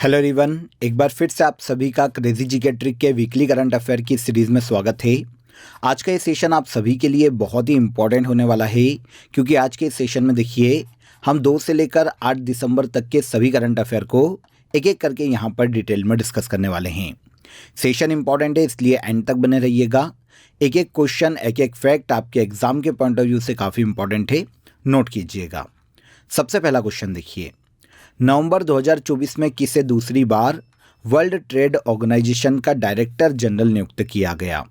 Hello everyone, एक बार फिर से आप सभी का क्रेजी जीके ट्रिक के वीकली करंट अफेयर की सीरीज़ में स्वागत है। आज का ये सेशन आप सभी के लिए बहुत ही इम्पॉर्टेंट होने वाला है, क्योंकि आज के इस सेशन में देखिए हम 2 से लेकर 8 दिसंबर तक के सभी करंट अफेयर को एक एक करके यहाँ पर डिटेल में डिस्कस करने वाले हैं। सेशन इम्पॉर्टेंट है, इसलिए एंड तक बने रहिएगा। एक एक क्वेश्चन, एक एक फैक्ट आपके एग्जाम के पॉइंट ऑफ व्यू से काफ़ी इंपॉर्टेंट है, नोट कीजिएगा। सबसे पहला क्वेश्चन देखिए, नवंबर 2024 में किसे दूसरी बार वर्ल्ड ट्रेड ऑर्गेनाइजेशन का डायरेक्टर जनरल नियुक्त किया गया?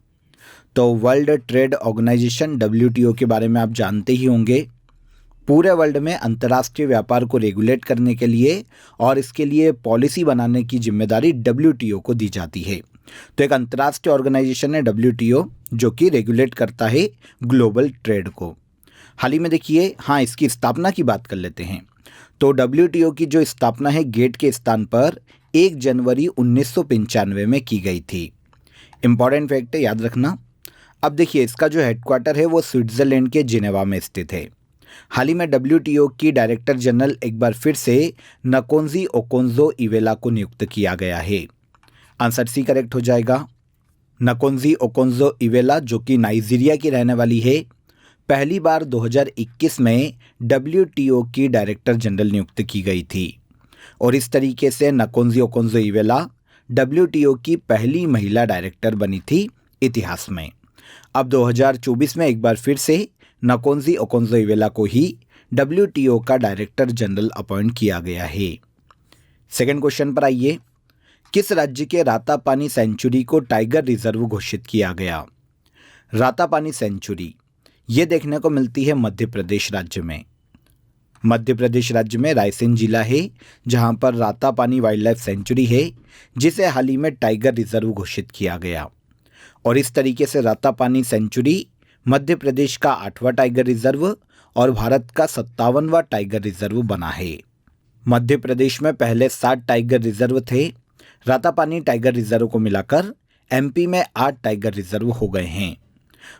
तो वर्ल्ड ट्रेड ऑर्गेनाइजेशन WTO के बारे में आप जानते ही होंगे। पूरे वर्ल्ड में अंतर्राष्ट्रीय व्यापार को रेगुलेट करने के लिए और इसके लिए पॉलिसी बनाने की जिम्मेदारी WTO को दी जाती है। तो एक अंतर्राष्ट्रीय ऑर्गेनाइजेशन है WTO, जो कि रेगुलेट करता है ग्लोबल ट्रेड को। हाल ही में देखिए, इसकी स्थापना की बात कर लेते हैं। तो WTO की जो स्थापना है गेट के स्थान पर 1 जनवरी 1995 में की गई थी। इंपॉर्टेंट फैक्ट है, याद रखना। अब देखिए, इसका जो हेडक्वार्टर है वो स्विट्जरलैंड के जिनेवा में स्थित है। हाल ही में WTO की डायरेक्टर जनरल एक बार फिर से नकोंजी ओकोंजो इवेला को नियुक्त किया गया है। आंसर सी करेक्ट हो जाएगा। नकोंजी ओकोंजो इवेला, जो कि नाइजीरिया की रहने वाली है, पहली बार 2021 में WTO की डायरेक्टर जनरल नियुक्त की गई थी और इस तरीके से नकोंजी ओकोंजो इवेला WTO की पहली महिला डायरेक्टर बनी थी इतिहास में। अब 2024 में एक बार फिर से नकोंजी ओकोंजो इवेला को ही WTO का डायरेक्टर जनरल अपॉइंट किया गया है। सेकंड क्वेश्चन पर आइए, किस राज्य के रातापानी सेंचुरी को टाइगर रिजर्व घोषित किया गया? रातापानी सेंचुरी ये देखने को मिलती है मध्य प्रदेश राज्य में। मध्य प्रदेश राज्य में रायसेन जिला है, जहां पर रातापानी वाइल्ड लाइफ सेंचुरी है, जिसे हाल ही में टाइगर रिजर्व घोषित किया गया। और इस तरीके से रातापानी सेंचुरी मध्य प्रदेश का 8वां टाइगर रिजर्व और भारत का 57वां टाइगर रिजर्व बना है। मध्य प्रदेश में पहले 7 टाइगर रिजर्व थे। रातापानी टाइगर रिजर्व को मिलाकर MP में 8 टाइगर रिजर्व हो गए हैं।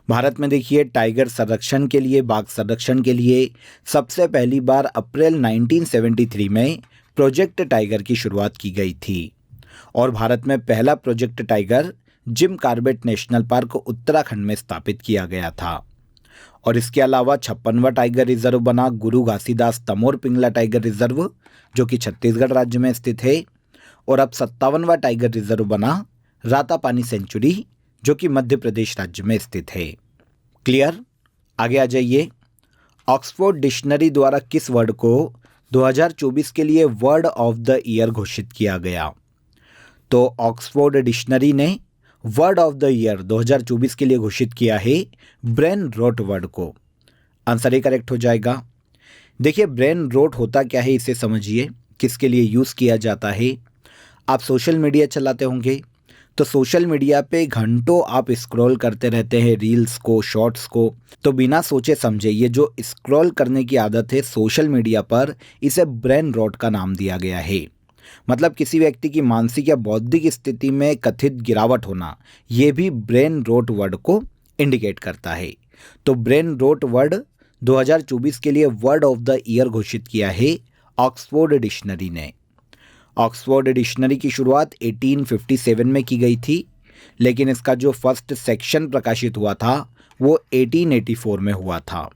भारत में देखिए, टाइगर संरक्षण के लिए, बाघ संरक्षण के लिए सबसे पहली बार अप्रैल 1973 में प्रोजेक्ट टाइगर की शुरुआत की गई थी और भारत में पहला project tiger Jim Corbett national park Uttarakhand में स्थापित किया गया था। और इसके अलावा 56वां टाइगर रिजर्व बना गुरु घासीदास तमोर पिंगला टाइगर रिजर्व, जो कि छत्तीसगढ़ राज्य में स्थित है। और अब 57वां टाइगर रिजर्व बना रातापानी सेंचुरी, जो कि मध्य प्रदेश राज्य में स्थित है। क्लियर? आगे आ जाइए। ऑक्सफोर्ड डिक्शनरी द्वारा किस वर्ड को 2024 के लिए वर्ड ऑफ द ईयर घोषित किया गया? तो ऑक्सफोर्ड डिक्शनरी ने वर्ड ऑफ द ईयर 2024 के लिए घोषित किया है ब्रेन रोट वर्ड को। आंसर ए करेक्ट हो जाएगा। देखिए, ब्रेन रोट होता क्या है, इसे समझिए, किसके लिए यूज़ किया जाता है। आप सोशल मीडिया चलाते होंगे, तो सोशल मीडिया पे घंटों आप स्क्रॉल करते रहते हैं, रील्स को, शॉर्ट्स को। तो बिना सोचे समझे ये जो स्क्रॉल करने की आदत है सोशल मीडिया पर, इसे ब्रेन रॉट का नाम दिया गया है। मतलब किसी व्यक्ति की मानसिक या बौद्धिक स्थिति में कथित गिरावट होना, ये भी ब्रेन रॉट वर्ड को इंडिकेट करता है। तो ब्रेन रॉट वर्ड 2024 के लिए वर्ड ऑफ द ईयर घोषित किया है ऑक्सफोर्ड डिक्शनरी ने। ऑक्सफोर्ड डिक्शनरी की शुरुआत 1857 में की गई थी, लेकिन इसका जो फर्स्ट सेक्शन प्रकाशित हुआ था वो 1884 में हुआ था।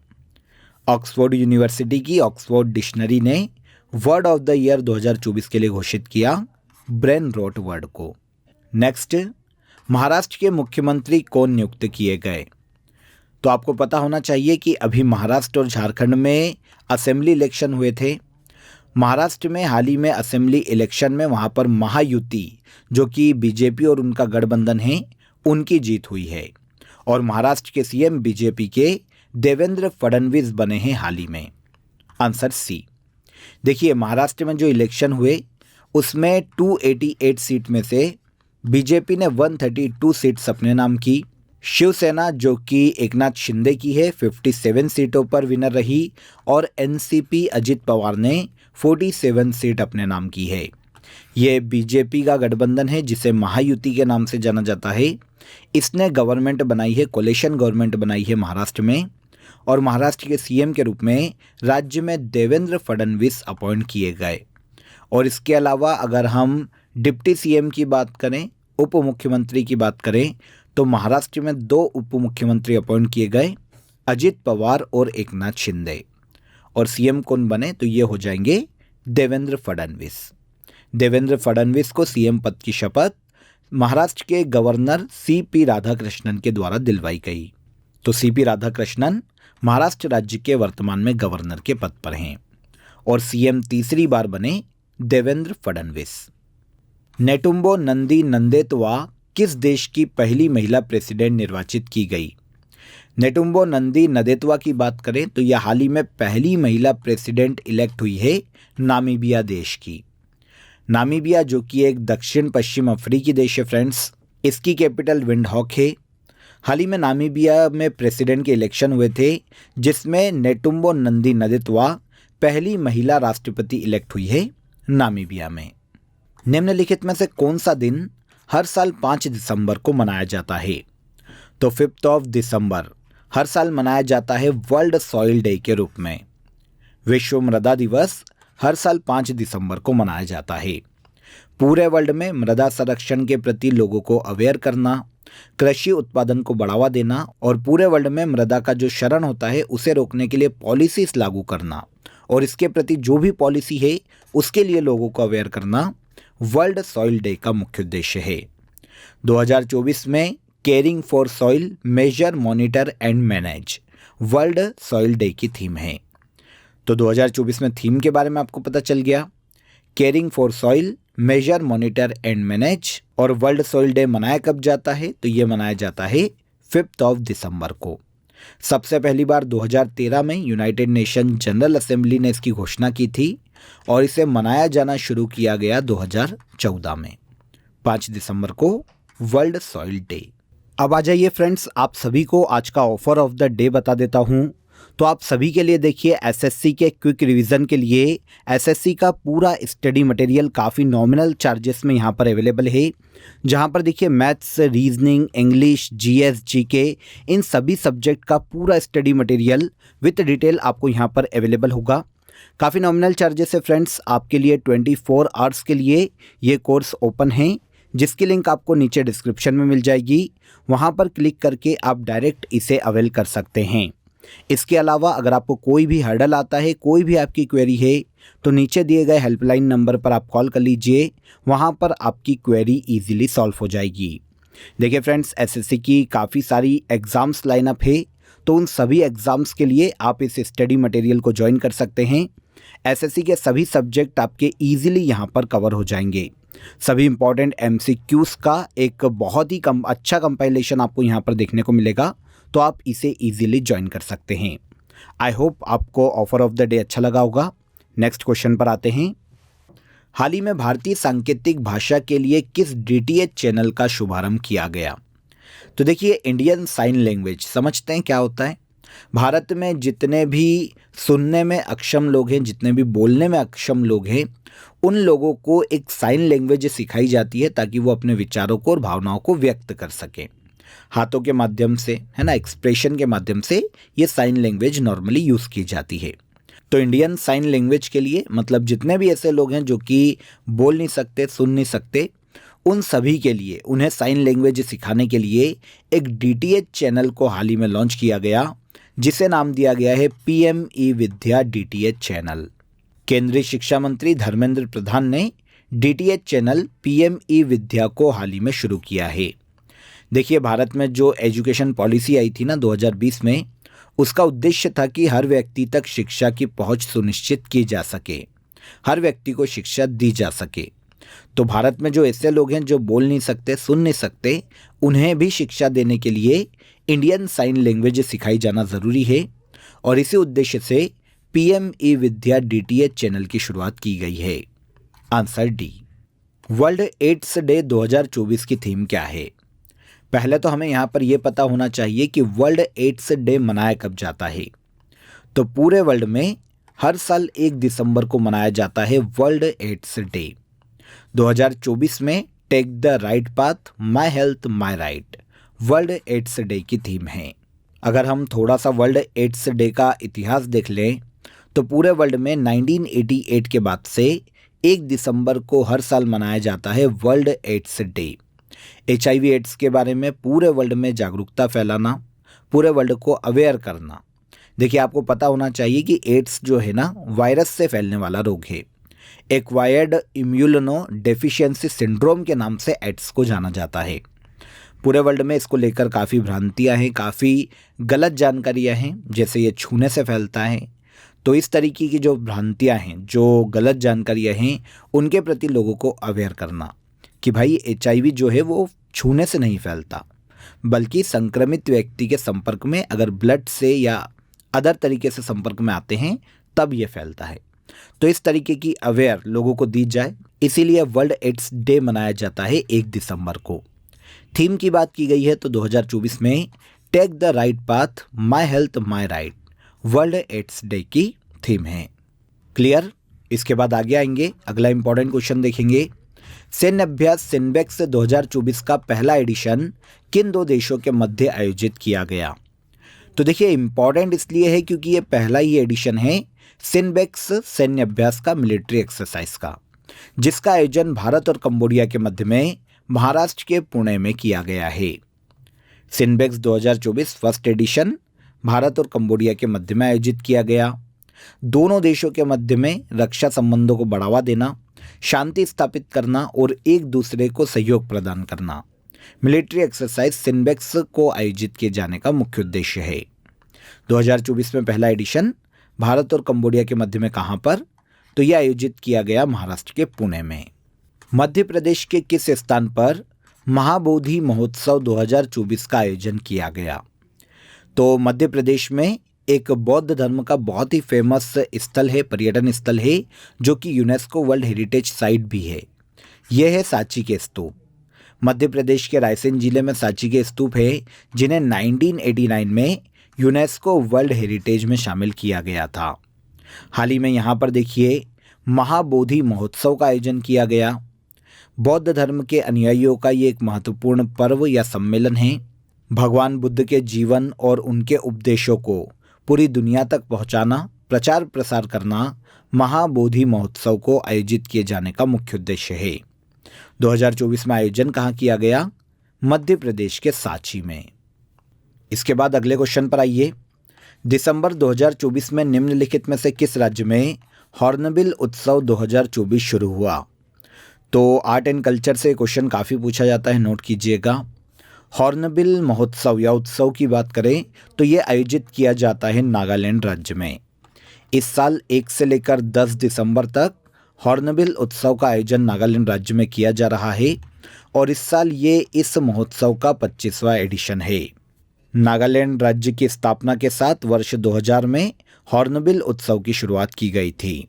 ऑक्सफोर्ड यूनिवर्सिटी की ऑक्सफोर्ड डिक्शनरी ने वर्ड ऑफ द ईयर 2024 के लिए घोषित किया ब्रेन रॉट वर्ड को। नेक्स्ट, महाराष्ट्र के मुख्यमंत्री कौन नियुक्त किए गए? तो आपको पता होना चाहिए कि अभी महाराष्ट्र और झारखंड में असेंबली इलेक्शन हुए थे। महाराष्ट्र में हाल ही में असेंबली इलेक्शन में वहाँ पर महायुति, जो कि BJP और उनका गठबंधन है, उनकी जीत हुई है और महाराष्ट्र के CM BJP के देवेंद्र फडणवीस बने हैं हाल ही में। Answer C. देखिए, महाराष्ट्र में जो इलेक्शन हुए उसमें 288 सीट में से BJP ने 132 सीट्स अपने नाम की। शिवसेना, जो कि एकनाथ शिंदे की है, 57 सीटों पर विनर रही और NCP अजित पवार ने 47 सीट अपने नाम की है। ये BJP का गठबंधन है, जिसे महायुति के नाम से जाना जाता है। इसने गवर्नमेंट बनाई है, कोलिशन गवर्नमेंट बनाई है महाराष्ट्र में और महाराष्ट्र के CM के रूप में राज्य में देवेंद्र फडणवीस अपॉइंट किए गए। और इसके अलावा अगर हम डिप्टी सीएम की बात करें, उप मुख्यमंत्री की बात करें, तो महाराष्ट्र में 2 उप मुख्यमंत्री अपॉइंट किए गए, अजित पवार और एकनाथ शिंदे। और सीएम कौन बने, तो ये हो जाएंगे देवेंद्र फडणवीस। देवेंद्र फडणवीस को सीएम पद की शपथ महाराष्ट्र के गवर्नर सीपी राधाकृष्णन के द्वारा दिलवाई गई। तो सीपी राधाकृष्णन महाराष्ट्र राज्य के वर्तमान में गवर्नर के पद पर हैं और सीएम तीसरी बार बने देवेंद्र फडणवीस। नेटुम्बो नंदी नंदेतवा किस देश की पहली महिला प्रेसिडेंट निर्वाचित की गई? नेटुम्बो नंदी नंदेतवा की बात करें तो यह हाल ही में पहली महिला प्रेसिडेंट इलेक्ट हुई है नामीबिया देश की। नामीबिया जो कि एक दक्षिण पश्चिम अफ्रीकी देश है फ्रेंड्स, इसकी कैपिटल विंडहॉक है। हाल ही में नामीबिया में प्रेसिडेंट के इलेक्शन हुए थे जिसमें नेटुम्बो नंदी नंदेतवा पहली महिला राष्ट्रपति इलेक्ट हुई है नामीबिया में। निम्नलिखित में से कौन सा दिन हर साल 5 दिसंबर को मनाया जाता है? तो 5 दिसंबर हर साल मनाया जाता है वर्ल्ड सॉइल डे के रूप में। विश्व मृदा दिवस हर साल 5 दिसंबर को मनाया जाता है। पूरे वर्ल्ड में मृदा संरक्षण के प्रति लोगों को अवेयर करना, कृषि उत्पादन को बढ़ावा देना और पूरे वर्ल्ड में मृदा का जो क्षरण होता है उसे रोकने के लिए पॉलिसीज लागू करना और इसके प्रति जो भी पॉलिसी है उसके लिए लोगों को अवेयर करना वर्ल्ड सॉइल डे का मुख्य उद्देश्य है। 2024 में caring for soil, measure, monitor and manage world soil day की थीम है। तो 2024 में थीम के बारे में आपको पता चल गया। Caring for soil, measure, monitor and manage. और वर्ल्ड सॉइल डे मनाया कब जाता है? तो ये मनाया जाता है 5 दिसंबर को। सबसे पहली बार 2013 में यूनाइटेड नेशन जनरल असेंबली ने इसकी घोषणा की थी और इसे मनाया जाना शुरू किया गया 2014 में। 5 दिसंबर को वर्ल्ड सॉइल डे। अब आ जाइए फ्रेंड्स, आप सभी को आज का ऑफर ऑफ द डे बता देता हूं। तो आप सभी के लिए देखिए, एसएससी के क्विक रिवीजन के लिए एसएससी का पूरा स्टडी मटेरियल काफ़ी नॉमिनल चार्जेस में यहाँ पर अवेलेबल है, जहाँ पर देखिए maths, reasoning, English, GS, GK इन सभी सब्जेक्ट का पूरा स्टडी मटेरियल विथ डिटेल आपको यहाँ पर अवेलेबल होगा। काफ़ी नॉमिनल चार्जेस है फ्रेंड्स। आपके लिए 24 आवर्स के लिए ये कोर्स ओपन है, जिसकी लिंक आपको नीचे डिस्क्रिप्शन में मिल जाएगी। वहाँ पर क्लिक करके आप डायरेक्ट इसे अवेल कर सकते हैं। इसके अलावा अगर आपको कोई भी हर्डल आता है, कोई भी आपकी क्वेरी है, तो नीचे दिए गए हेल्पलाइन नंबर पर आप कॉल कर लीजिए। वहाँ पर आपकी क्वेरी इजीली सॉल्व हो जाएगी। देखिए फ्रेंड्स, एसएससी की काफ़ी सारी एग्ज़ाम्स लाइनअप है, तो उन सभी एग्ज़ाम्स के लिए आप इस स्टडी मटेरियल को ज्वाइन कर सकते हैं। एसएससी के सभी सब्जेक्ट आपके ईजिली यहाँ पर कवर हो जाएंगे। सभी इंपॉर्टेंट एमसीक्यूज़ का एक बहुत ही अच्छा कंपाइलेशन आपको यहाँ पर देखने को मिलेगा, तो आप इसे इजीली ज्वाइन कर सकते हैं। आई होप आपको ऑफर ऑफ द डे अच्छा लगा होगा। नेक्स्ट क्वेश्चन पर आते हैं। हाल ही में भारतीय सांकेतिक भाषा के लिए किस डीटीएच चैनल का शुभारंभ किया गया? तो देखिए, इंडियन साइन लैंग्वेज समझते हैं क्या होता है। भारत में जितने भी सुनने में अक्षम लोग हैं, जितने भी बोलने में अक्षम लोग हैं, उन लोगों को एक साइन लैंग्वेज सिखाई जाती है ताकि वो अपने विचारों को और भावनाओं को व्यक्त कर सकें। हाथों के माध्यम से, है ना, एक्सप्रेशन के माध्यम से ये साइन लैंग्वेज नॉर्मली यूज़ की जाती है। तो इंडियन साइन लैंग्वेज के लिए मतलब जितने भी ऐसे लोग हैं जो कि बोल नहीं सकते, सुन नहीं सकते, उन सभी के लिए उन्हें साइन लैंग्वेज सिखाने के लिए एक डीटीएच चैनल को हाल ही में लॉन्च किया गया, जिसे नाम दिया गया है PM e Vidya DTH channel. केंद्रीय शिक्षा मंत्री धर्मेंद्र प्रधान ने डीटीएच चैनल पीएम ई विद्या को हाल ही में शुरू किया है। देखिए, भारत में जो एजुकेशन पॉलिसी आई थी ना 2020 में, उसका उद्देश्य था कि हर व्यक्ति तक शिक्षा की पहुंच सुनिश्चित की जा सके, हर व्यक्ति को शिक्षा दी जा सके। तो भारत में जो ऐसे लोग हैं जो बोल नहीं सकते, सुन नहीं सकते, उन्हें भी शिक्षा देने के लिए इंडियन साइन लैंग्वेज सिखाई जाना ज़रूरी है और इसी उद्देश्य से PM e Vidya DTH channel की शुरुआत की गई है। Answer D. World AIDS day 2024 की थीम क्या है? पहले तो हमें यहाँ पर यह पता होना चाहिए कि वर्ल्ड एड्स डे मनाया कब जाता है। तो पूरे वर्ल्ड में हर साल 1 दिसंबर को मनाया जाता है वर्ल्ड एड्स डे। 2024 में take the right path, my health my right world AIDS day की थीम है। अगर हम थोड़ा सा वर्ल्ड एड्स डे का इतिहास देख लें तो पूरे वर्ल्ड में 1988 के बाद से 1 दिसंबर को हर साल मनाया जाता है world AIDS day. HIV AIDS के बारे में पूरे वर्ल्ड में जागरूकता फैलाना, पूरे वर्ल्ड को अवेयर करना। देखिए, आपको पता होना चाहिए कि एड्स जो है ना, वायरस से फैलने वाला रोग है। एक्वायर्ड इम्यूनो डेफिशिएंसी सिंड्रोम के नाम से एड्स को जाना जाता है। पूरे वर्ल्ड में इसको लेकर काफ़ी भ्रांतियां हैं, काफ़ी गलत जानकारियां हैं, जैसे ये छूने से फैलता है। तो इस तरीके की जो भ्रांतियां हैं, जो गलत जानकारियां हैं, उनके प्रति लोगों को अवेयर करना कि भाई HIV जो है वो छूने से नहीं फैलता, बल्कि संक्रमित व्यक्ति के संपर्क में अगर ब्लड से या अदर तरीके से संपर्क में आते हैं तब ये फैलता है। तो इस तरीके की अवेयर लोगों को दी जाए, इसीलिए वर्ल्ड एड्स डे मनाया जाता है 1 दिसंबर को। थीम की बात की गई है तो 2024 में take the right path, my health my right world AIDS day की थीम है। क्लियर? इसके बाद आगे आएंगे, अगला इंपॉर्टेंट क्वेश्चन देखेंगे। सैन्य अभ्यास सिनबेक्स 2024 का पहला एडिशन किन 2 देशों के मध्य आयोजित किया गया? तो देखिए, इंपॉर्टेंट इसलिए है क्योंकि ये पहला ही एडिशन है सिनबेक्स सैन्य अभ्यास का, मिलिट्री एक्सरसाइज का, जिसका आयोजन भारत और कंबोडिया के मध्य में महाराष्ट्र के पुणे में किया गया है। सिनबेक्स 2024 फर्स्ट एडिशन भारत और कंबोडिया के मध्य में आयोजित किया गया। दोनों देशों के मध्य में रक्षा संबंधों को बढ़ावा देना, शांति स्थापित करना और एक दूसरे को सहयोग प्रदान करना मिलिट्री एक्सरसाइज सिनबेक्स को आयोजित किए जाने का मुख्य उद्देश्य है। 2024 में पहला एडिशन भारत और कंबोडिया के मध्य में कहाँ पर? तो यह आयोजित किया गया महाराष्ट्र के पुणे में। मध्य प्रदेश के किस स्थान पर महाबोधि महोत्सव 2024 का आयोजन किया गया? तो मध्य प्रदेश में एक बौद्ध धर्म का बहुत ही फेमस स्थल है, पर्यटन स्थल है, जो कि यूनेस्को वर्ल्ड हेरिटेज साइट भी है। यह है सांची के स्तूप। मध्य प्रदेश के रायसेन जिले में सांची के स्तूप है, जिन्हें 1989 में यूनेस्को वर्ल्ड हेरिटेज में शामिल किया गया था। हाल ही में यहाँ पर देखिए महाबोधि महोत्सव का आयोजन किया गया। बौद्ध धर्म के अनुयायियों का ये एक महत्वपूर्ण पर्व या सम्मेलन है। भगवान बुद्ध के जीवन और उनके उपदेशों को पूरी दुनिया तक पहुंचाना, प्रचार प्रसार करना महाबोधि महोत्सव को आयोजित किए जाने का मुख्य उद्देश्य है। 2024 में आयोजन कहाँ किया गया? मध्य प्रदेश के सांची में। इसके बाद अगले क्वेश्चन पर आइए। दिसंबर 2024 में निम्नलिखित में से किस राज्य में हॉर्नबिल उत्सव 2024 शुरू हुआ? तो आर्ट एंड कल्चर से क्वेश्चन काफ़ी पूछा जाता है, नोट कीजिएगा। हॉर्नबिल महोत्सव या उत्सव की बात करें तो ये आयोजित किया जाता है नागालैंड राज्य में। इस साल 1 से लेकर 10 दिसंबर तक हॉर्नबिल उत्सव का आयोजन नागालैंड राज्य में किया जा रहा है और इस साल ये इस महोत्सव का 25वां एडिशन है। नागालैंड राज्य की स्थापना के साथ वर्ष 2000 में हॉर्नबिल उत्सव की शुरुआत की गई थी।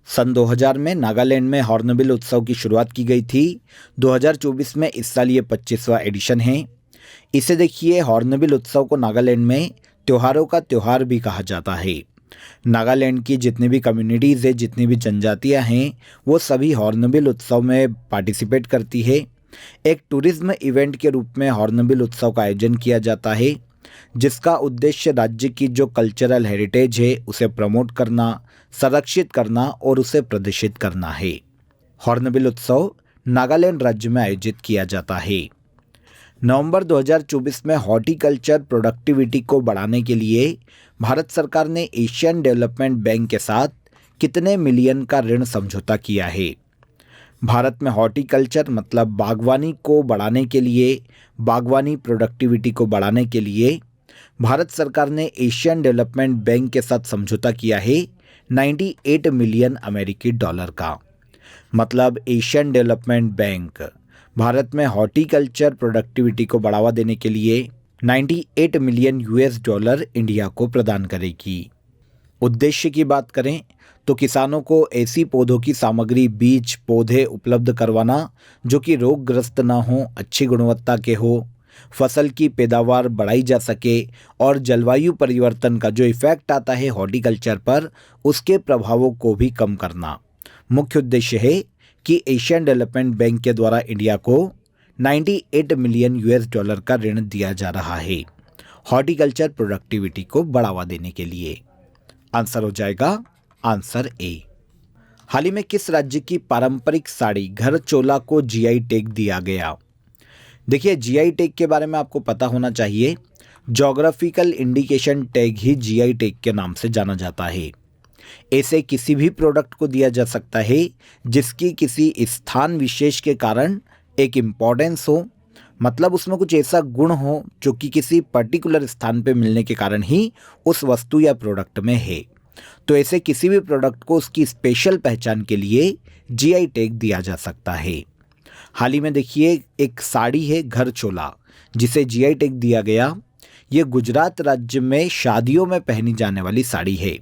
सन 2000 में नागालैंड में हॉर्नबिल उत्सव की शुरुआत की गई थी। 2024 में इस साल ये 25वां एडिशन है। इसे देखिए, हॉर्नबिल उत्सव को नागालैंड में त्योहारों का त्यौहार भी कहा जाता है। नागालैंड की जितनी भी कम्युनिटीज़ है, जितनी भी जनजातियां हैं, वो सभी हॉर्नबिल उत्सव में पार्टिसिपेट करती है। एक टूरिज्म इवेंट के रूप में हॉर्नबिल उत्सव का आयोजन किया जाता है, जिसका उद्देश्य राज्य की जो कल्चरल हेरिटेज है उसे प्रमोट करना, संरक्षित करना और उसे प्रदर्शित करना है। हॉर्नबिल उत्सव नागालैंड राज्य में आयोजित किया जाता है। नवंबर 2024 में हॉर्टिकल्चर प्रोडक्टिविटी को बढ़ाने के लिए भारत सरकार ने एशियन डेवलपमेंट बैंक के साथ कितने मिलियन का ऋण समझौता किया है? भारत में हॉर्टिकल्चर मतलब बागवानी को बढ़ाने के लिए, बागवानी प्रोडक्टिविटी को बढ़ाने के लिए भारत सरकार ने एशियन डेवलपमेंट बैंक के साथ समझौता किया है 98 मिलियन अमेरिकी डॉलर का। मतलब एशियन डेवलपमेंट बैंक भारत में हॉर्टिकल्चर प्रोडक्टिविटी को बढ़ावा देने के लिए 98 मिलियन $US इंडिया को प्रदान करेगी। उद्देश्य की बात करें तो किसानों को ऐसी पौधों की सामग्री, बीज, पौधे उपलब्ध करवाना जो कि रोगग्रस्त ना हो, अच्छी गुणवत्ता के हो, फसल की पैदावार बढ़ाई जा सके और जलवायु परिवर्तन का जो इफेक्ट आता है हॉर्टिकल्चर पर, उसके प्रभावों को भी कम करना। मुख्य उद्देश्य है कि एशियन डेवलपमेंट बैंक के द्वारा इंडिया को 98 मिलियन $US का ऋण दिया जा रहा है हॉर्टिकल्चर प्रोडक्टिविटी को बढ़ावा देने के लिए। आंसर हो जाएगा आंसर ए। हाल ही में किस राज्य की पारंपरिक साड़ी घर चोला को जीआई टैग दिया गया? देखिए, जीआई टैग के बारे में आपको पता होना चाहिए। ज्योग्राफिकल इंडिकेशन टैग ही जीआई टैग के नाम से जाना जाता है। ऐसे किसी भी प्रोडक्ट को दिया जा सकता है जिसकी किसी स्थान विशेष के कारण एक इम्पोर्टेंस हो, मतलब उसमें कुछ ऐसा गुण हो जो कि किसी पर्टिकुलर स्थान पे मिलने के कारण ही उस वस्तु या प्रोडक्ट में है। तो ऐसे किसी भी प्रोडक्ट को उसकी स्पेशल पहचान के लिए जीआई टैग दिया जा सकता है। हाल ही में देखिए, एक साड़ी है घर चोला, जिसे जीआई टैग दिया गया। ये गुजरात राज्य में शादियों में पहनी जाने वाली साड़ी है।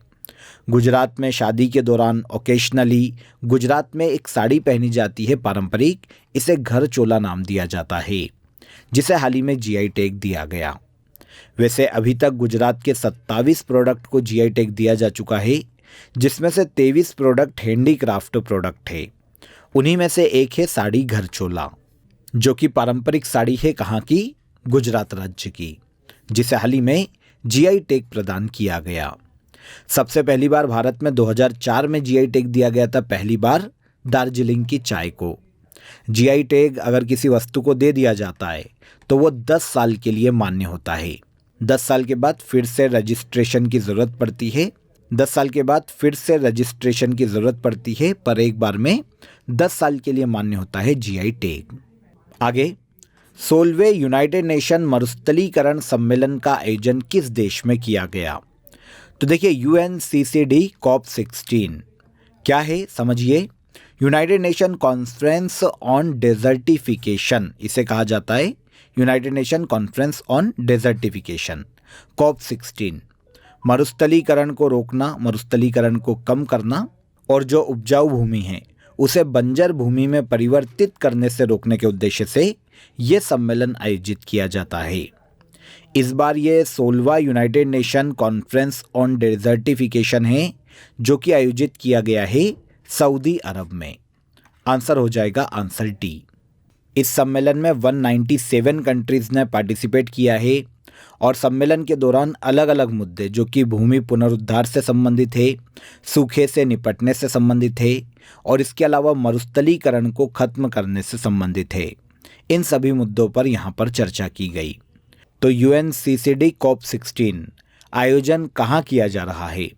गुजरात में शादी के दौरान ओकेशनली गुजरात में एक साड़ी पहनी जाती है पारंपरिक, इसे घर चोला नाम दिया जाता है, जिसे हाल ही में जीआई टैग दिया गया। वैसे अभी तक गुजरात के 27 प्रोडक्ट को जीआई टैग दिया जा चुका है, जिसमें से 23 प्रोडक्ट हैंडीक्राफ्ट प्रोडक्ट है। उन्हीं में से एक है साड़ी घर चोला, जो कि पारंपरिक साड़ी है कहाँ की? गुजरात राज्य की, जिसे हाल ही में जीआई टैग प्रदान किया गया। सबसे पहली बार भारत में 2004 में जीआई टैग दिया गया था, पहली बार दार्जिलिंग की चाय को। जीआई टैग अगर किसी वस्तु को दे दिया जाता है तो वो 10 साल के लिए मान्य होता है। 10 साल के बाद फिर से रजिस्ट्रेशन की ज़रूरत पड़ती है। 10 साल के बाद फिर से रजिस्ट्रेशन की ज़रूरत पड़ती है, पर एक बार में 10 साल के लिए मान्य होता है जीआई टैग। आगे, 16वें यूनाइटेड नेशन मरुस्थलीकरण सम्मेलन का आयोजन किस देश में किया गया? तो देखिए, UNCCD COP16 क्या है समझिए। United Nation conference on desertification इसे कहा जाता है। United Nation conference on desertification COP16 मरुस्थलीकरण को रोकना, मरुस्थलीकरण को कम करना और जो उपजाऊ भूमि है उसे बंजर भूमि में परिवर्तित करने से रोकने के उद्देश्य से ये सम्मेलन आयोजित किया जाता है। इस बार ये 16वां United Nation conference on desertification है, जो कि आयोजित किया गया है सऊदी अरब में। आंसर हो जाएगा आंसर डी। इस सम्मेलन में 197 कंट्रीज़ ने पार्टिसिपेट किया है और सम्मेलन के दौरान अलग अलग मुद्दे जो कि भूमि पुनरुद्धार से संबंधित है, सूखे से निपटने से संबंधित है और इसके अलावा मरुस्थलीकरण को खत्म करने से संबंधित है, इन सभी मुद्दों पर यहाँ पर चर्चा की गई। तो UNCCD COP16 आयोजन कहाँ किया जा रहा है?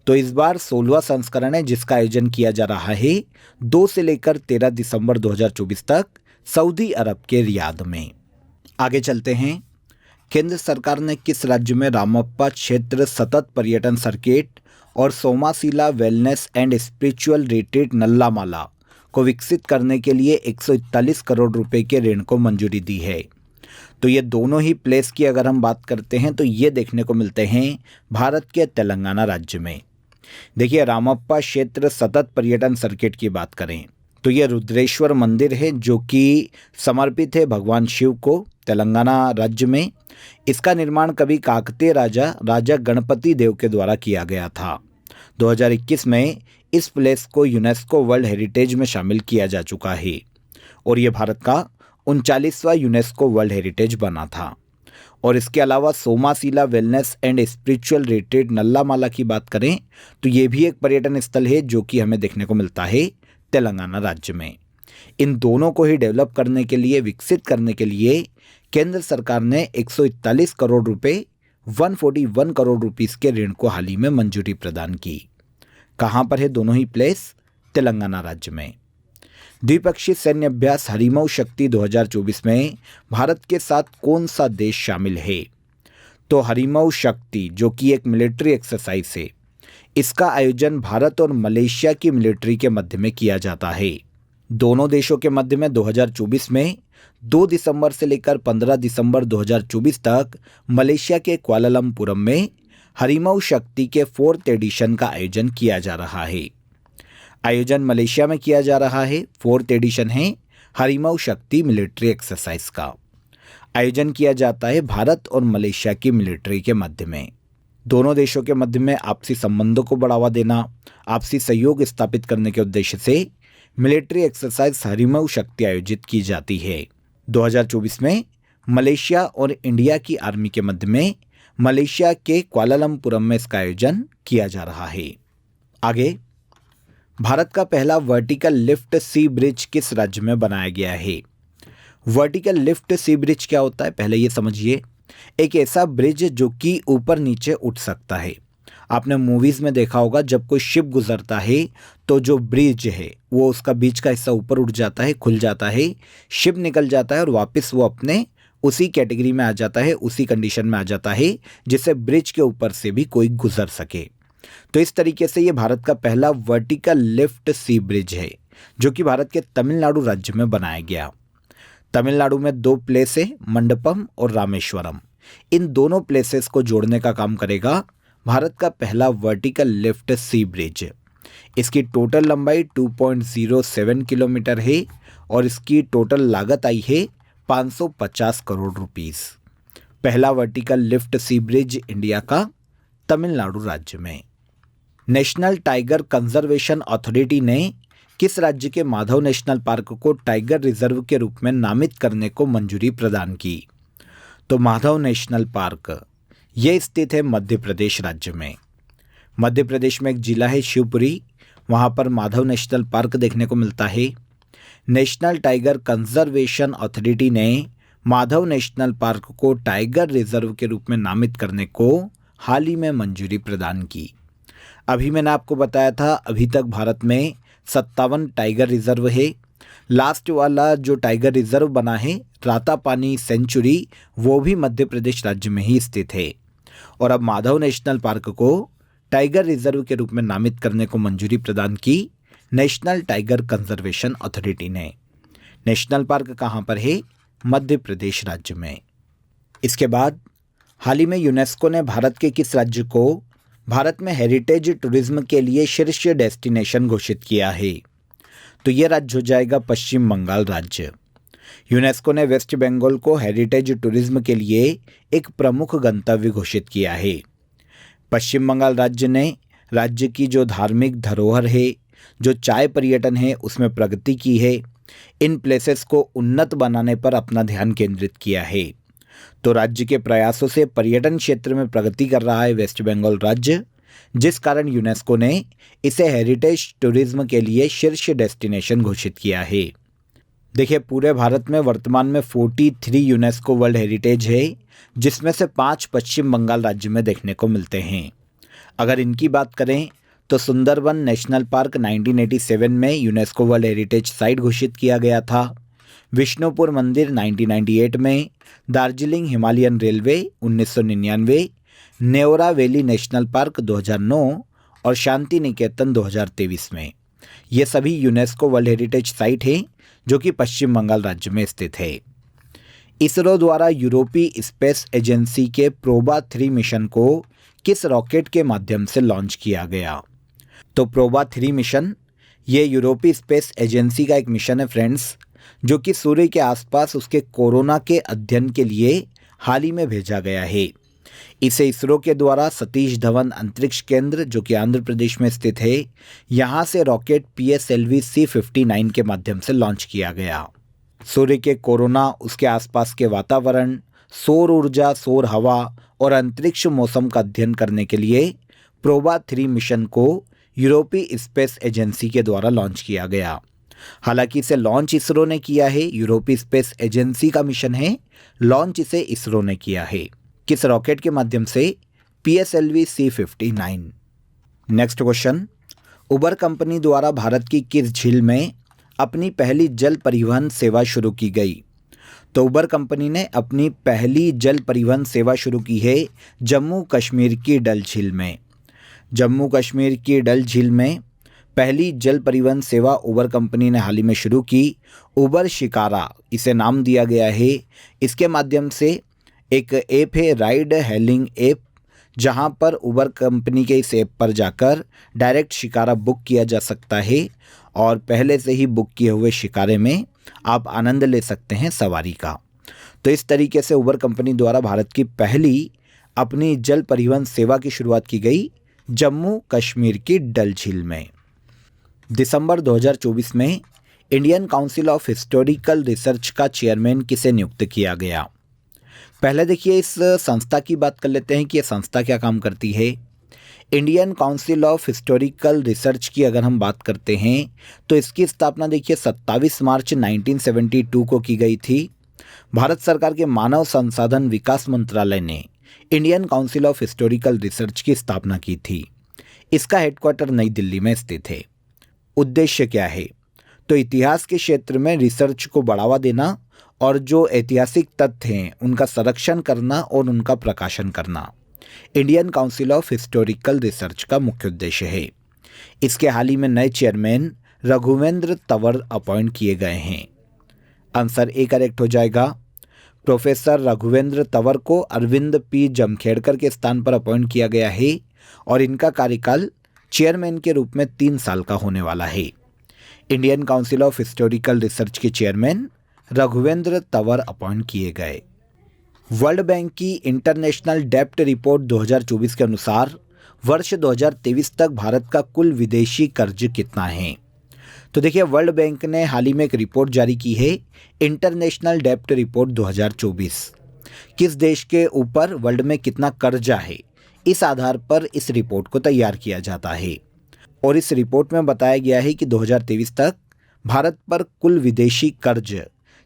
तो इस बार 16वां संस्करण है जिसका आयोजन किया जा रहा है 2 से लेकर 13 दिसंबर 2024 तक सऊदी अरब के रियाद में। आगे चलते हैं। केंद्र सरकार ने किस राज्य में रामप्पा क्षेत्र सतत पर्यटन सर्किट और Somashila wellness and spiritual retreat Nallamala को विकसित करने के लिए 141 करोड़ रुपए के ऋण को मंजूरी दी है? तो ये दोनों ही प्लेस की अगर हम बात करते हैं तो ये देखने को मिलते हैं भारत के तेलंगाना राज्य में। देखिए, रामप्पा क्षेत्र सतत पर्यटन सर्किट की बात करें तो ये रुद्रेश्वर मंदिर है जो कि समर्पित है भगवान शिव को तेलंगाना राज्य में। इसका निर्माण कभी काकतीय राजा गणपति देव के द्वारा किया गया था। 2021 में इस प्लेस को यूनेस्को वर्ल्ड हेरिटेज में शामिल किया जा चुका है और ये भारत का 39वां यूनेस्को वर्ल्ड हेरिटेज बना था। और इसके अलावा Somashila wellness and spiritual retreat Nallamala की बात करें तो ये भी एक पर्यटन स्थल है जो कि हमें देखने को मिलता है तेलंगाना राज्य में। इन दोनों को ही डेवलप करने के लिए, विकसित करने के लिए केंद्र सरकार ने 141 करोड़ रुपए 141 करोड़ रुपीस के ऋण को हाल ही में मंजूरी प्रदान की। कहाँ पर है दोनों ही प्लेस? तेलंगाना राज्य में। द्विपक्षीय सैन्य अभ्यास हरिमऊ शक्ति 2024 में भारत के साथ कौन सा देश शामिल है? तो हरिमऊ शक्ति जो कि एक मिलिट्री एक्सरसाइज है, इसका आयोजन भारत और मलेशिया की मिलिट्री के मध्य में किया जाता है। दोनों देशों के मध्य में 2024 में 2 दिसंबर से लेकर 15 दिसंबर 2024 तक मलेशिया के कुआलालंपुरम में हरिमऊ शक्ति के 4th एडिशन का आयोजन किया जा रहा है। आयोजन मलेशिया में किया जा रहा है। 4th एडिशन है हरिमऊ शक्ति मिलिट्री एक्सरसाइज का। आयोजन किया जाता है भारत और मलेशिया की मिलिट्री के मध्य में। दोनों देशों के मध्य में आपसी संबंधों को बढ़ावा देना, आपसी सहयोग स्थापित करने के उद्देश्य से मिलिट्री एक्सरसाइज हरिमऊ शक्ति आयोजित की जाती है। 2024 में मलेशिया और इंडिया की आर्मी के मध्य में मलेशिया के कुआलालंपुरम में इसका आयोजन किया जा रहा है। आगे, भारत का पहला वर्टिकल लिफ्ट सी ब्रिज किस राज्य में बनाया गया है? वर्टिकल लिफ्ट सी ब्रिज क्या होता है पहले ये समझिए। एक ऐसा ब्रिज जो कि ऊपर नीचे उठ सकता है। आपने मूवीज़ में देखा होगा जब कोई शिप गुजरता है तो जो ब्रिज है वो उसका बीच का हिस्सा ऊपर उठ जाता है, खुल जाता है, शिप निकल जाता है और वापस वो अपने उसी कैटेगरी में आ जाता है, उसी कंडीशन में आ जाता है जिससे ब्रिज के ऊपर से भी कोई गुजर सके। तो इस तरीके से ये भारत का पहला वर्टिकल लिफ्ट सी ब्रिज है जो कि भारत के तमिलनाडु राज्य में बनाया गया। तमिलनाडु में 2 प्लेस है, मंडपम और रामेश्वरम। इन दोनों प्लेसेस को जोड़ने का काम करेगा भारत का पहला वर्टिकल लिफ्ट सी ब्रिज। इसकी टोटल लंबाई 2.07 किलोमीटर है और इसकी टोटल लागत आई है 550 करोड़ रुपीस। पहला वर्टिकल लिफ्ट सी ब्रिज इंडिया का तमिलनाडु राज्य में। नेशनल टाइगर कंजर्वेशन अथॉरिटी ने किस राज्य के माधव नेशनल पार्क को टाइगर रिजर्व के रूप में नामित करने को मंजूरी प्रदान की? तो माधव नेशनल पार्क ये स्थित है मध्य प्रदेश राज्य में। मध्य प्रदेश में एक जिला है शिवपुरी, वहाँ पर माधव नेशनल पार्क देखने को मिलता है। नेशनल टाइगर कंजर्वेशन अथॉरिटी ने माधव नेशनल पार्क को टाइगर रिजर्व के रूप में नामित करने को हाल ही में मंजूरी प्रदान की। अभी मैंने आपको बताया था अभी तक भारत में 57 टाइगर रिजर्व है। लास्ट वाला जो टाइगर रिजर्व बना है रातापानी सेंचुरी, वो भी मध्य प्रदेश राज्य में ही स्थित है। और अब माधव नेशनल पार्क को टाइगर रिजर्व के रूप में नामित करने को मंजूरी प्रदान की नेशनल टाइगर कंजर्वेशन अथॉरिटी ने। नेशनल पार्क कहाँ पर है? मध्य प्रदेश राज्य में। इसके बाद हाल ही में यूनेस्को ने भारत के किस राज्य को भारत में हेरिटेज टूरिज्म के लिए शीर्ष डेस्टिनेशन घोषित किया है? तो ये राज्य हो जाएगा पश्चिम बंगाल राज्य। यूनेस्को ने वेस्ट बंगाल को हेरिटेज टूरिज्म के लिए एक प्रमुख गंतव्य घोषित किया है। पश्चिम बंगाल राज्य ने राज्य की जो धार्मिक धरोहर है, जो चाय पर्यटन है, उसमें प्रगति की है। इन प्लेसेस को उन्नत बनाने पर अपना ध्यान केंद्रित किया है। तो राज्य के प्रयासों से पर्यटन क्षेत्र में प्रगति कर रहा है वेस्ट बंगाल राज्य, जिस कारण यूनेस्को ने इसे हेरिटेज टूरिज्म के लिए शीर्ष डेस्टिनेशन घोषित किया है। देखिए पूरे भारत में वर्तमान में 43 यूनेस्को वर्ल्ड हेरिटेज है, जिसमें से 5 पश्चिम बंगाल राज्य में देखने को मिलते हैं। अगर इनकी बात करें तो सुंदरबन नेशनल पार्क 1987 में यूनेस्को वर्ल्ड हेरिटेज साइट घोषित किया गया था। विष्णुपुर मंदिर 1998 में, Darjeeling Himalayan railway 1999, Neora valley national park 2009 और शांति निकेतन 2023 में। ये सभी यूनेस्को वर्ल्ड हेरिटेज साइट हैं जो कि पश्चिम बंगाल राज्य में स्थित है। इसरो द्वारा यूरोपीय स्पेस एजेंसी के प्रोबा 3 मिशन को किस रॉकेट के माध्यम से लॉन्च किया गया? तो प्रोबा 3 मिशन ये यूरोपीय स्पेस एजेंसी का एक मिशन है फ्रेंड्स, जो कि सूर्य के आसपास उसके कोरोना के अध्ययन के लिए हाल ही में भेजा गया है। इसे इसरो के द्वारा सतीश धवन अंतरिक्ष केंद्र जो कि आंध्र प्रदेश में स्थित है, यहाँ से रॉकेट PSLV C-59 के माध्यम से लॉन्च किया गया। सूर्य के कोरोना, उसके आसपास के वातावरण, सौर ऊर्जा, सौर हवा और अंतरिक्ष मौसम का अध्ययन करने के लिए प्रोबा 3 मिशन को यूरोपीय स्पेस एजेंसी के द्वारा लॉन्च किया गया। हालांकि इसे लॉन्च इसरो ने किया है, यूरोपीय स्पेस एजेंसी का मिशन है, लॉन्च इसे इसरो ने किया है। किस रॉकेट के माध्यम से? PSLV C-59। नेक्स्ट क्वेश्चन, उबर कंपनी द्वारा भारत की किस झील में अपनी पहली जल परिवहन सेवा शुरू की गई? तो उबर कंपनी ने अपनी पहली जल परिवहन सेवा शुरू की है जम्मू कश्मीर की डल झील में। जम्मू कश्मीर की डल झील में पहली जल परिवहन सेवा उबर कंपनी ने हाल ही में शुरू की। उबर शिकारा इसे नाम दिया गया है। इसके माध्यम से एक ऐप है राइड हेलिंग ऐप, जहां पर उबर कंपनी के इस ऐप पर जाकर डायरेक्ट शिकारा बुक किया जा सकता है और पहले से ही बुक किए हुए शिकारे में आप आनंद ले सकते हैं सवारी का। तो इस तरीके से उबर कंपनी द्वारा भारत की पहली अपनी जल परिवहन सेवा की शुरुआत की गई जम्मू कश्मीर की डल झील में। दिसंबर 2024 में Indian council of historical research का चेयरमैन किसे नियुक्त किया गया? पहले देखिए इस संस्था की बात कर लेते हैं कि यह संस्था क्या काम करती है। Indian council of historical research की अगर हम बात करते हैं तो इसकी स्थापना देखिए 27 मार्च 1972 को की गई थी। भारत सरकार के मानव संसाधन विकास मंत्रालय ने Indian council of historical research की स्थापना की थी। इसका हेडक्वार्टर नई दिल्ली में स्थित है। उद्देश्य क्या है? तो इतिहास के क्षेत्र में रिसर्च को बढ़ावा देना और जो ऐतिहासिक तथ्य हैं उनका संरक्षण करना और उनका प्रकाशन करना Indian council of historical research का मुख्य उद्देश्य है। इसके हाल ही में नए चेयरमैन रघुवेंद्र तंवर अपॉइंट किए गए हैं। आंसर ए करेक्ट हो जाएगा। प्रोफेसर रघुवेंद्र तंवर को अरविंद पी जमखेड़कर के स्थान पर अपॉइंट किया गया है और इनका कार्यकाल चेयरमैन के रूप में 3 साल का होने वाला है। Indian council of historical research के चेयरमैन रघुवेंद्र तंवर अपॉइंट किए गए। वर्ल्ड बैंक की इंटरनेशनल डेब्ट रिपोर्ट 2024 के अनुसार वर्ष 2023 तक भारत का कुल विदेशी कर्ज कितना है? तो देखिए वर्ल्ड बैंक ने हाल ही में एक रिपोर्ट जारी की है, इंटरनेशनल डेब्ट रिपोर्ट 2024। किस देश के ऊपर वर्ल्ड में कितना कर्जा है, इस आधार पर इस रिपोर्ट को तैयार किया जाता है। और इस रिपोर्ट में बताया गया है कि 2023 तक भारत पर कुल विदेशी कर्ज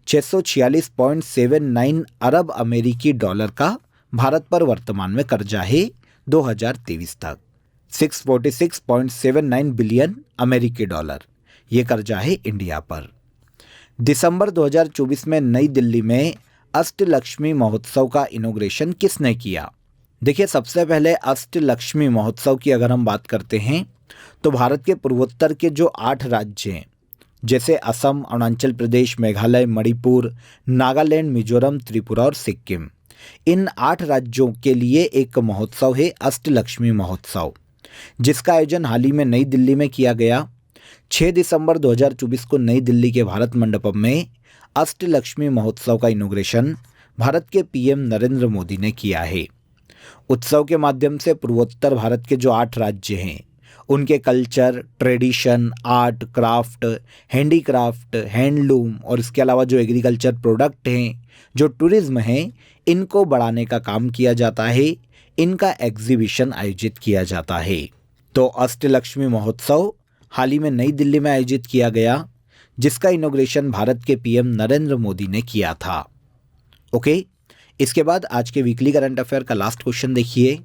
646.79 अरब अमेरिकी डॉलर का भारत पर वर्तमान में कर्जा है। 2023 तक 646.79 बिलियन अमेरिकी डॉलर ये कर्जा है इंडिया पर। दिसंबर 2024 में नई दिल्ली में अष्टलक्ष्मी महोत्सव का इनॉग्रेशन किसने किया? देखिए सबसे पहले अष्टलक्ष्मी महोत्सव की अगर हम बात करते हैं तो भारत के पूर्वोत्तर के जो 8 राज्य हैं जैसे असम, अरुणाचल प्रदेश, मेघालय, मणिपुर, नागालैंड, मिजोरम, त्रिपुरा और सिक्किम, इन 8 राज्यों के लिए एक महोत्सव है अष्टलक्ष्मी महोत्सव, जिसका आयोजन हाल ही में नई दिल्ली में किया गया। 6 दिसंबर 2024 को नई दिल्ली के भारत मंडपम में अष्टलक्ष्मी महोत्सव का इनॉग्रेशन भारत के पीएम नरेंद्र मोदी ने किया है। उत्सव के माध्यम से पूर्वोत्तर भारत के जो 8 राज्य हैं उनके culture, tradition, art, craft, handicraft, handloom और इसके अलावा जो एग्रीकल्चर प्रोडक्ट हैं, जो टूरिज्म हैं, इनको बढ़ाने का काम किया जाता है। इनका एग्जीबिशन आयोजित किया जाता है। तो अष्टलक्ष्मी महोत्सव हाल ही में नई दिल्ली में आयोजित किया गया, जिसका इनॉग्रेशन भारत के पीएम नरेंद्र मोदी ने किया था। ओके, इसके बाद आज के वीकली करंट अफेयर का लास्ट क्वेश्चन देखिए।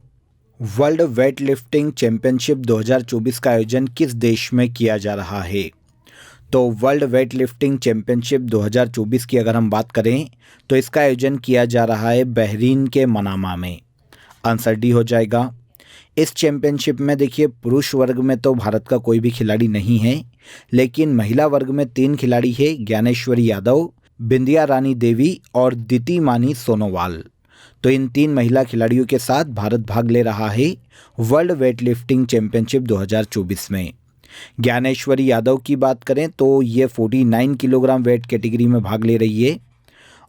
वर्ल्ड वेट लिफ्टिंग चैंपियनशिप 2024 का आयोजन किस देश में किया जा रहा है? तो वर्ल्ड वेट लिफ्टिंग चैंपियनशिप 2024 की अगर हम बात करें तो इसका आयोजन किया जा रहा है बहरीन के मनामा में। आंसर डी हो जाएगा। इस चैंपियनशिप में देखिए पुरुष वर्ग में तो भारत का कोई भी खिलाड़ी नहीं है, लेकिन महिला वर्ग में 3 खिलाड़ी है, ज्ञानेश्वरी यादव, बिंदिया रानी देवी और दीप्तिमानी सोनोवाल। तो इन 3 महिला खिलाड़ियों के साथ भारत भाग ले रहा है वर्ल्ड वेट लिफ्टिंग चैंपियनशिप 2024 में। ज्ञानेश्वरी यादव की बात करें तो ये 49 किलोग्राम वेट कैटेगरी में भाग ले रही है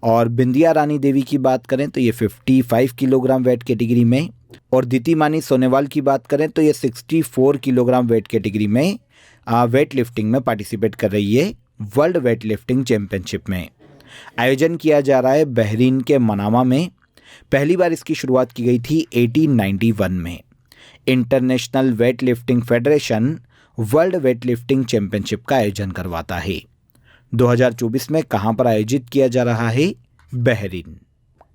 और बिंदिया रानी देवी की बात करें तो ये 55 किलोग्राम वेट कैटेगरी में और दीप्तिमानी सोनेवाल की बात करें तो ये 64 किलोग्राम वेट कैटेगरी में वेट लिफ्टिंग में पार्टिसिपेट कर रही है वर्ल्ड वेट लिफ्टिंग चैंपियनशिप में। आयोजन किया जा रहा है बहरीन के मनामा में। पहली बार इसकी शुरुआत की गई थी 1891 में। International weight lifting federation world weight lifting championship का आयोजन करवाता है। 2024 में कहां पर आयोजित किया जा रहा है? बहरीन।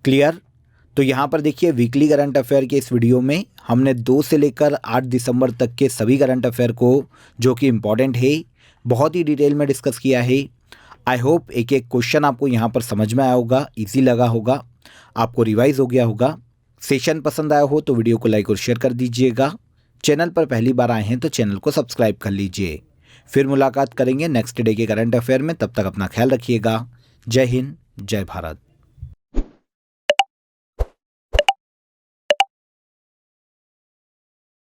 क्लियर? तो यहां पर देखिए वीकली करंट अफेयर के इस वीडियो में हमने 2 से लेकर 8 दिसंबर तक के सभी करंट अफेयर को, जो कि इम्पॉर्टेंट है, बहुत ही डिटेल में डिस्कस किया है। आई होप एक एक क्वेश्चन आपको यहाँ पर समझ में आया होगा, ईजी लगा होगा, आपको रिवाइज हो गया होगा। सेशन पसंद आया हो तो वीडियो को लाइक और शेयर कर दीजिएगा। चैनल पर पहली बार आए हैं तो चैनल को सब्सक्राइब कर लीजिए। फिर मुलाकात करेंगे नेक्स्ट डे के करंट अफेयर में। तब तक अपना ख्याल रखिएगा। जय हिंद, जय भारत।